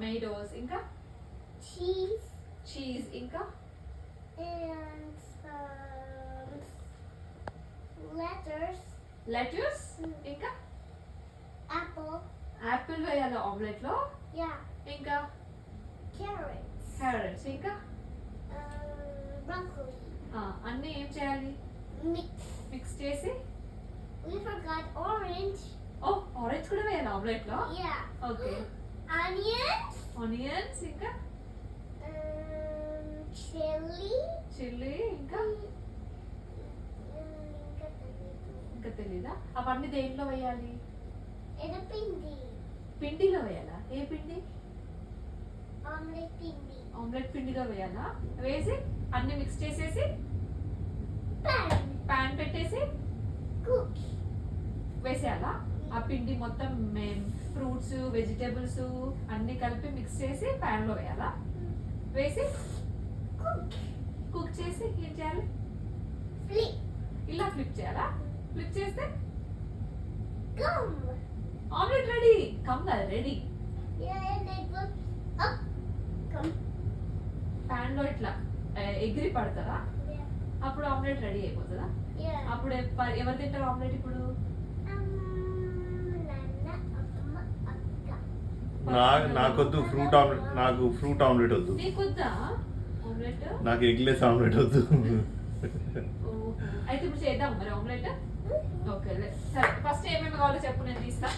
Tomatoes ఇంకా cheese ఇంకా and some lettuce ఇంకా apple, యాపిల్ వేయాలి ఆమ్లెట్ లో yeah, ఇంకా క్యారెట్స్ ఇంకా broccoli. అన్నీ ఏం చేయాలి మిక్స్ చేసి We forgot orange. ఓ ఆరెంజ్ కూడా వేయాలి ఆమ్లెట్ లో Yeah. ఓకే ఆనియన్స్ ఇంకా చిల్లీ ఇంకా ఇంకా తెలీదా అవన్నీ దేంట్లో వేయాలి పిండిలో వేయాలా ఏ పిండి ఆమ్లెట్ పిండిలో వేయాలా వేసి అన్ని మిక్స్ చేసేసి ప్యాన్ పెట్టేసి వేసేయాలా ఆ పిండి మొత్తం ఫ్రూట్స్ వెజిటేబుల్స్ అన్ని కలిపి మిక్స్ చేసి ప్యాన్ లో వేయాలా వేసి కుక్ చేసి ఏం చేయాలి ఇలా ఫ్లిప్ చేయాలా ఫ్లిప్ చేస్తే ఆమ్లెట్ రెడీ కమ్ కదా రెడీ ప్యాన్ లో ఇట్లా ఎగిరి పడతారా అప్పుడు ఆమ్లెట్ రెడీ అయిపోతుందా అప్పుడు ఎవరు తింటారు ఆమ్లెట్ ఇప్పుడు నాకొద్దు ఫ్రూట్ ఆమ్లెట్, నాకు ఫ్రూట్ ఆమ్లెట్ వద్దు, నీకొద్దా ఆమ్లెట్ నాకు ఎగ్లెస్ ఆమ్లెట్ వద్దు. అయితే ఇప్పుడు చేద్దాం మరి ఆమ్లెట్ ఓకే సరే ఫస్ట్ ఏమేమి కావాలో చెప్పు నేను తీస్తా